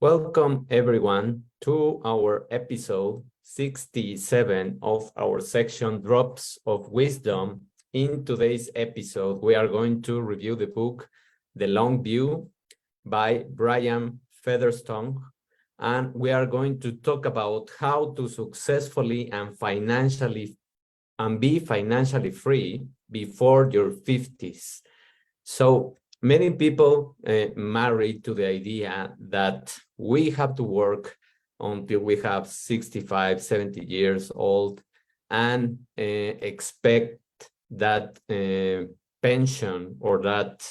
Welcome everyone to our episode 67 of our section Drops of Wisdom. In today's episode, we are going to review the book The Long View by Brian Featherstone, and we are going to talk about how to successfully and be financially free before your 50s. So many people married to the idea that we have to work until we have 65, 70 years old and expect that pension or that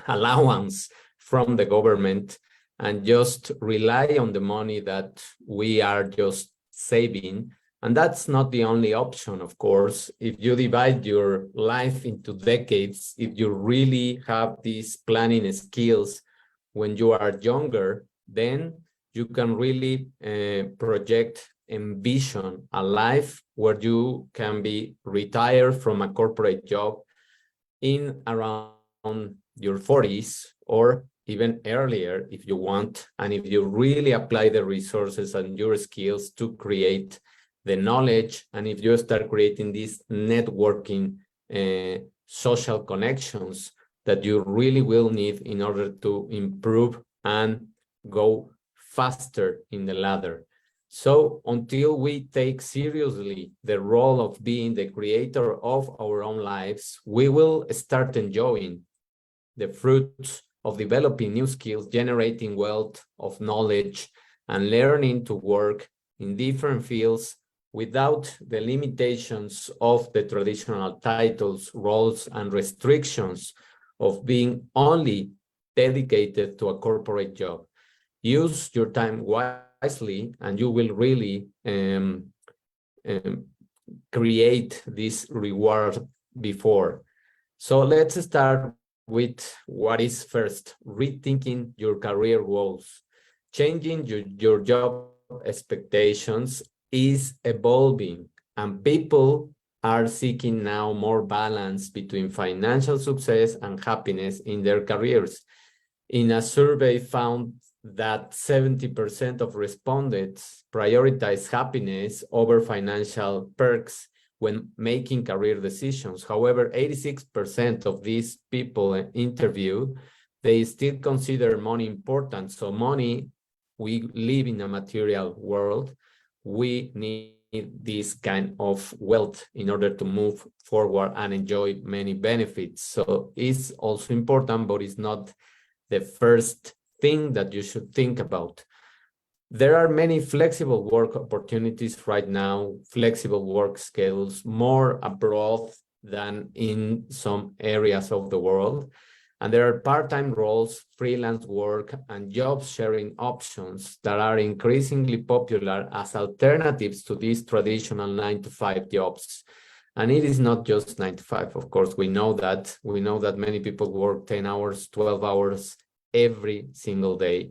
allowance from the government and just rely on the money that we are just saving. And that's not the only option, of course. If you divide your life into decades, if you really have these planning skills when you are younger, then you can really envision a life where you can be retired from a corporate job in around your 40s or even earlier if you want, and if you really apply the resources and your skills to create the knowledge, and if you start creating these networking social connections that you really will need in order to improve and go faster in the ladder. So until we take seriously the role of being the creator of our own lives, we will start enjoying the fruits of developing new skills, generating wealth of knowledge, and learning to work in different fields without the limitations of the traditional titles, roles, and restrictions of being only dedicated to a corporate job. Use your time wisely, and you will really create this reward before. So let's start with what is first: rethinking your career goals. Changing your job expectations is evolving, and people are seeking now more balance between financial success and happiness in their careers. In a survey found that 70% of respondents prioritize happiness over financial perks when making career decisions. However, 86% of these people interviewed, they still consider money important. So money, we live in a material world. We need this kind of wealth in order to move forward and enjoy many benefits. So it's also important, but it's not the first thing that you should think about. There are many flexible work opportunities right now, flexible work schedules, more abroad than in some areas of the world. And there are part-time roles, freelance work, and job-sharing options that are increasingly popular as alternatives to these traditional 9-to-5 jobs. And it is not just 9-to-5, of course, we know that. We know that many people work 10 hours, 12 hours every single day,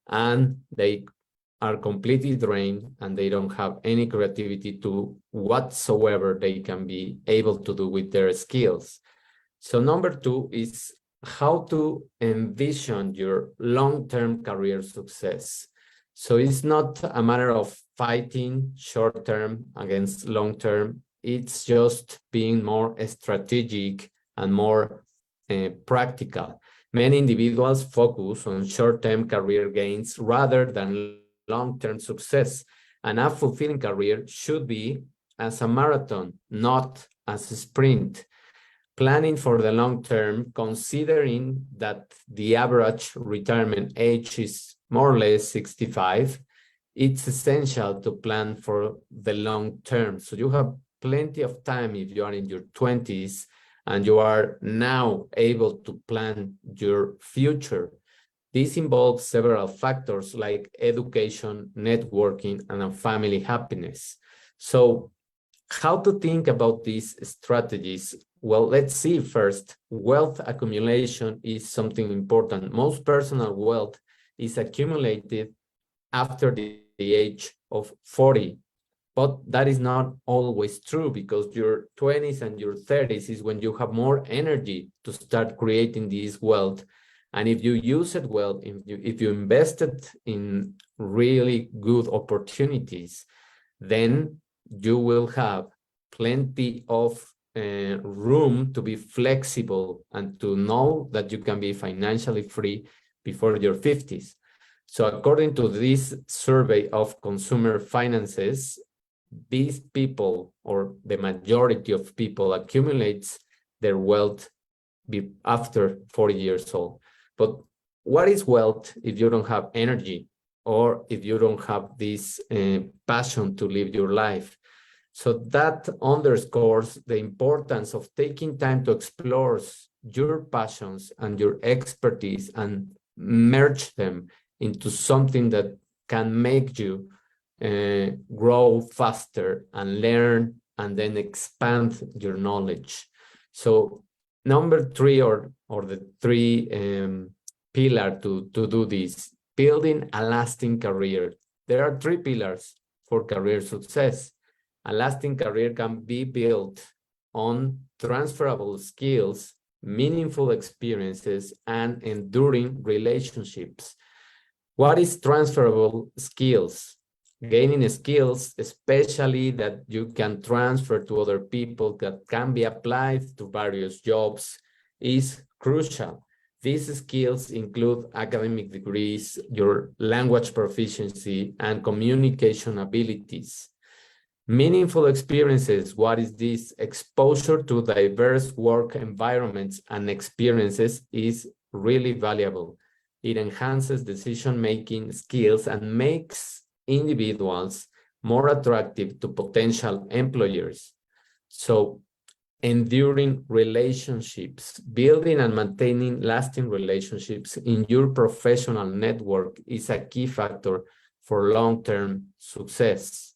and they are completely drained and they don't have any creativity to whatsoever they can be able to do with their skills. So number two is how to envision your long-term career success. So it's not a matter of fighting short-term against long-term. It's just being more strategic and more practical. Many individuals focus on short-term career gains rather than long-term success, and a fulfilling career should be as a marathon, not as a sprint. Planning for the long term, considering that the average retirement age is more or less 65, it's essential to plan for the long term. So you have plenty of time if you are in your 20s and you are now able to plan your future. This involves several factors like education, networking, and family happiness. So how to think about these strategies? Well, let's see first. Wealth accumulation is something important. Most personal wealth is accumulated after the age of 40. But that is not always true, because your 20s and your 30s is when you have more energy to start creating this wealth. And if you use it well, if you invested in really good opportunities, then you will have plenty of room to be flexible and to know that you can be financially free before your 50s. So according to this survey of consumer finances, these people, or the majority of people, accumulates their wealth after 40 years old. But what is wealth if you don't have energy, or if you don't have this passion to live your life? So that underscores the importance of taking time to explore your passions and your expertise and merge them into something that can make you grow faster and learn and then expand your knowledge. So number three, or the three pillar to do this, building a lasting career. There are three pillars for career success. A lasting career can be built on transferable skills, meaningful experiences, and enduring relationships. What is transferable skills? Gaining skills, especially that you can transfer to other people, that can be applied to various jobs, is crucial. These skills include academic degrees, your language proficiency, and communication abilities. Meaningful experiences. What is this? Exposure to diverse work environments and experiences is really valuable. It enhances decision-making skills and makes individuals more attractive to potential employers. So, enduring relationships, building and maintaining lasting relationships in your professional network is a key factor for long-term success.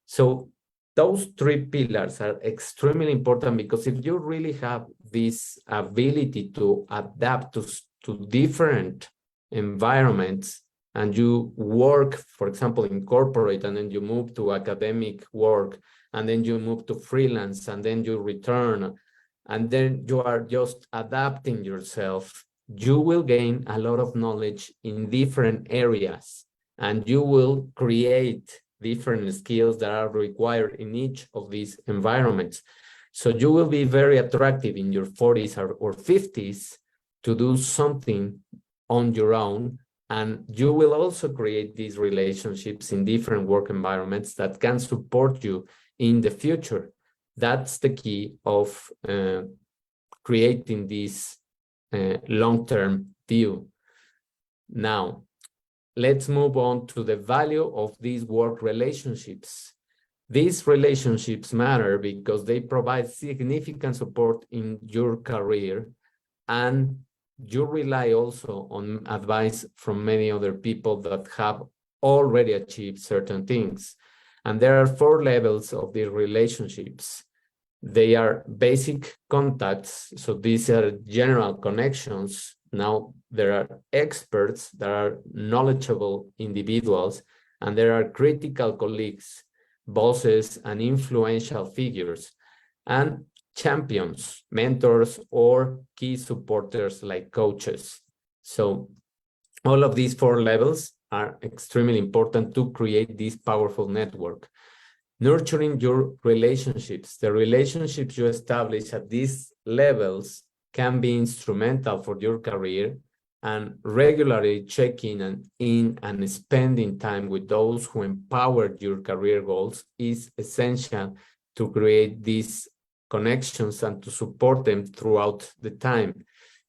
So those three pillars are extremely important, because if you really have this ability to adapt to different environments, and you work, for example, in corporate, and then you move to academic work, and then you move to freelance, and then you return, and then you are just adapting yourself, you will gain a lot of knowledge in different areas, and you will create different skills that are required in each of these environments. So you will be very attractive in your 40s or 50s to do something on your own, and you will also create these relationships in different work environments that can support you in the future. That's the key of creating this long-term view. Now, let's move on to the value of these work relationships. These relationships matter because they provide significant support in your career, and you rely also on advice from many other people that have already achieved certain things. And there are 4 levels of these relationships. They are basic contacts, so these are general connections. Now, there are experts, there are knowledgeable individuals, and there are critical colleagues, bosses, and influential figures, and champions, mentors, or key supporters like coaches. So all of these 4 levels are extremely important to create this powerful network. Nurturing your relationships. The relationships you establish at these levels can be instrumental for your career, and regularly checking in and spending time with those who empower your career goals is essential to create these connections and to support them throughout the time.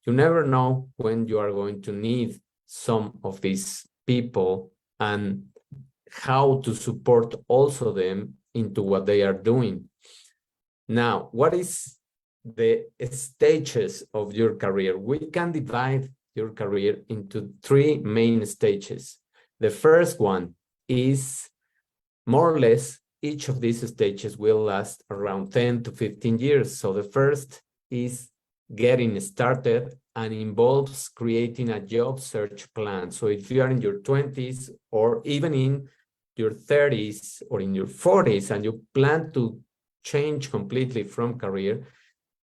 You never know when you are going to need some of these people, and how to support also them into what they are doing. Now, what is the stages of your career? We can divide your career into 3 main stages. The first one is more or less, each of these stages will last around 10 to 15 years. So the first is getting started and involves creating a job search plan. So if you are in your 20s or even in your 30s or in your 40s and you plan to change completely from career,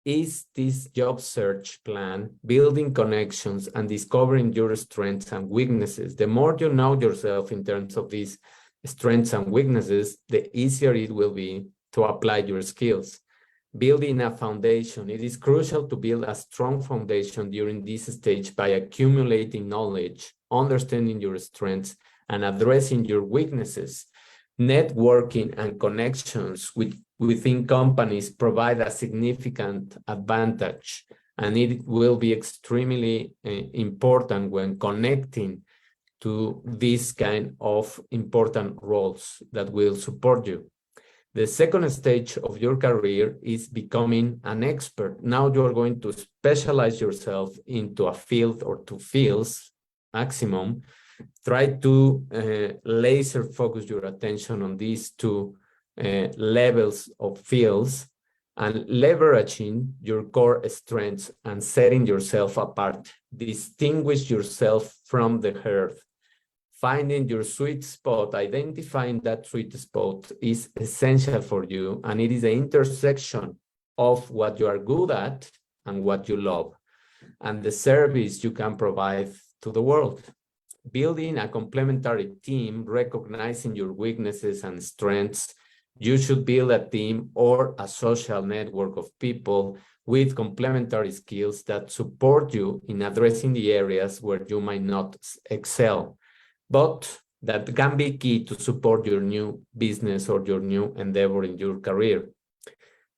is this job search plan, building connections and discovering your strengths and weaknesses. The more you know yourself in terms of these strengths and weaknesses, the easier it will be to apply your skills. Building a foundation. It is crucial to build a strong foundation during this stage by accumulating knowledge, understanding your strengths, and addressing your weaknesses. Networking and connections within companies provide a significant advantage, and it will be extremely important when connecting to this kind of important roles that will support you. The second stage of your career is becoming an expert. Now you are going to specialize yourself into a field or two fields, maximum. Try to laser focus your attention on these two levels of fields and leveraging your core strengths and setting yourself apart. Distinguish yourself from the herd. Finding your sweet spot, identifying that sweet spot is essential for you, and it is the intersection of what you are good at and what you love, and the service you can provide to the world. Building a complementary team, recognizing your weaknesses and strengths. You should build a team or a social network of people with complementary skills that support you in addressing the areas where you might not excel, but that can be key to support your new business or your new endeavor in your career.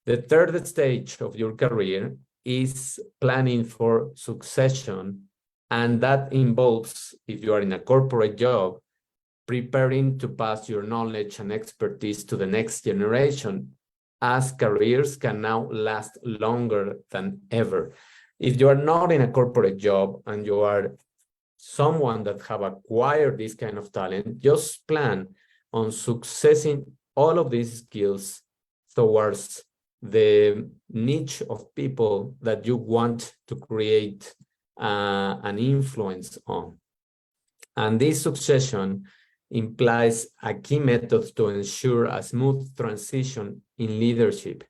The third stage of your career is planning for succession, and that involves, if you are in a corporate job, preparing to pass your knowledge and expertise to the next generation, as careers can now last longer than ever. If you are not in a corporate job and you are someone that have acquired this kind of talent, just plan on successing all of these skills towards the niche of people that you want to create an influence on. And this succession implies a key method to ensure a smooth transition in leadership.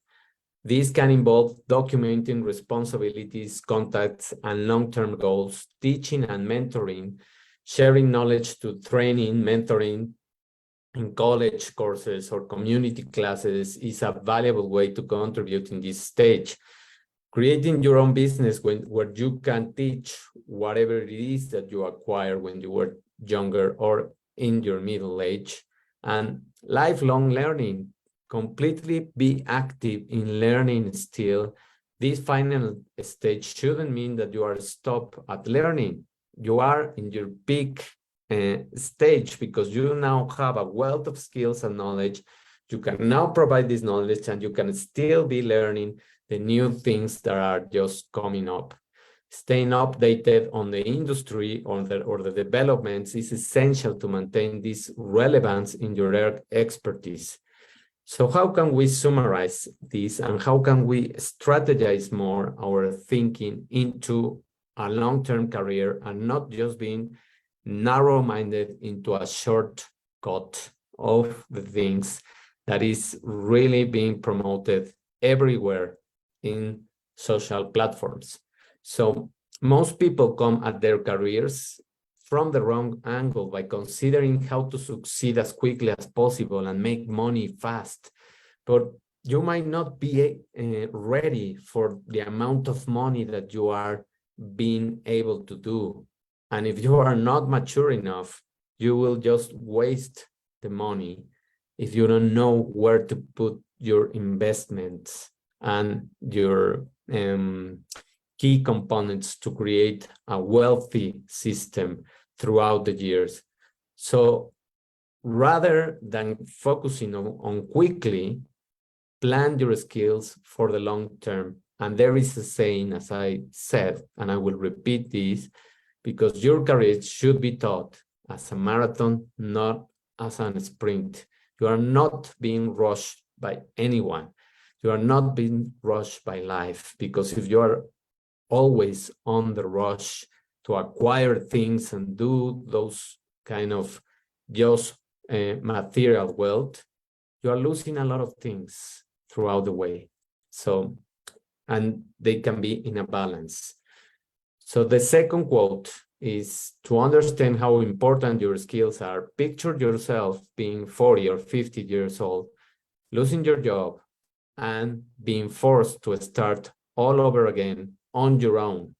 This can involve documenting responsibilities, contacts, and long-term goals, teaching and mentoring, sharing knowledge to training, mentoring in college courses or community classes is a valuable way to contribute in this stage. Creating your own business where you can teach whatever it is that you acquired when you were younger or in your middle age, and lifelong learning. Completely be active in learning still. This final stage shouldn't mean that you are stopped at learning. You are in your peak stage because you now have a wealth of skills and knowledge. You can now provide this knowledge and you can still be learning the new things that are just coming up. Staying updated on the industry or the developments is essential to maintain this relevance in your expertise. So how can we summarize this and how can we strategize more our thinking into a long-term career and not just being narrow-minded into a shortcut of the things that is really being promoted everywhere in social platforms? So most people come at their careers from the wrong angle by considering how to succeed as quickly as possible and make money fast. But you might not be ready for the amount of money that you are being able to do. And if you are not mature enough, you will just waste the money if you don't know where to put your investments and your key components to create a wealthy system throughout the years. So rather than focusing on quickly, plan your skills for the long term. And there is a saying, as I said, and I will repeat this, because your career should be taught as a marathon, not as a sprint. You are not being rushed by anyone. You are not being rushed by life, because if you are always on the rush to acquire things and do those kind of just material wealth, you are losing a lot of things throughout the way. So and they can be in a balance. So the second quote is, to understand how important your skills are, picture yourself being 40 or 50 years old, losing your job, and being forced to start all over again on your own.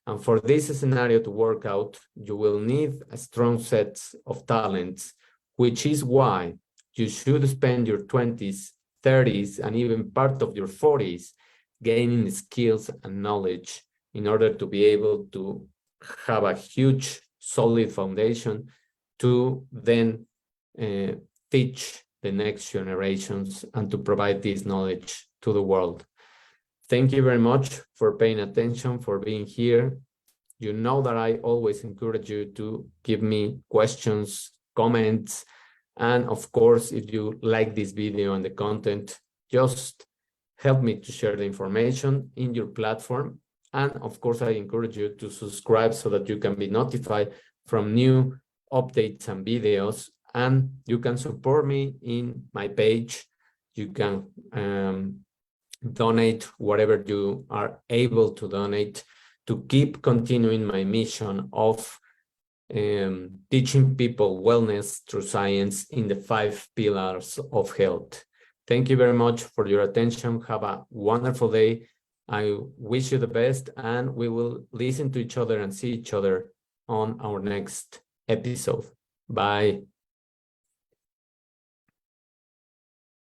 And for this scenario to work out, you will need a strong set of talents, which is why you should spend your 20s, 30s, and even part of your 40s gaining skills and knowledge in order to be able to have a huge, solid foundation to then teach the next generations and to provide this knowledge to the world. Thank you very much for paying attention, for being here. You know that I always encourage you to give me questions, comments, and of course, if you like this video and the content, just help me to share the information in your platform. And of course, I encourage you to subscribe so that you can be notified from new updates and videos. And you can support me in my page. You can donate whatever you are able to donate to keep continuing my mission of teaching people wellness through science in the 5 pillars of health. Thank you very much for your attention. Have a wonderful day. I wish you the best, and we will listen to each other and see each other on our next episode. Bye.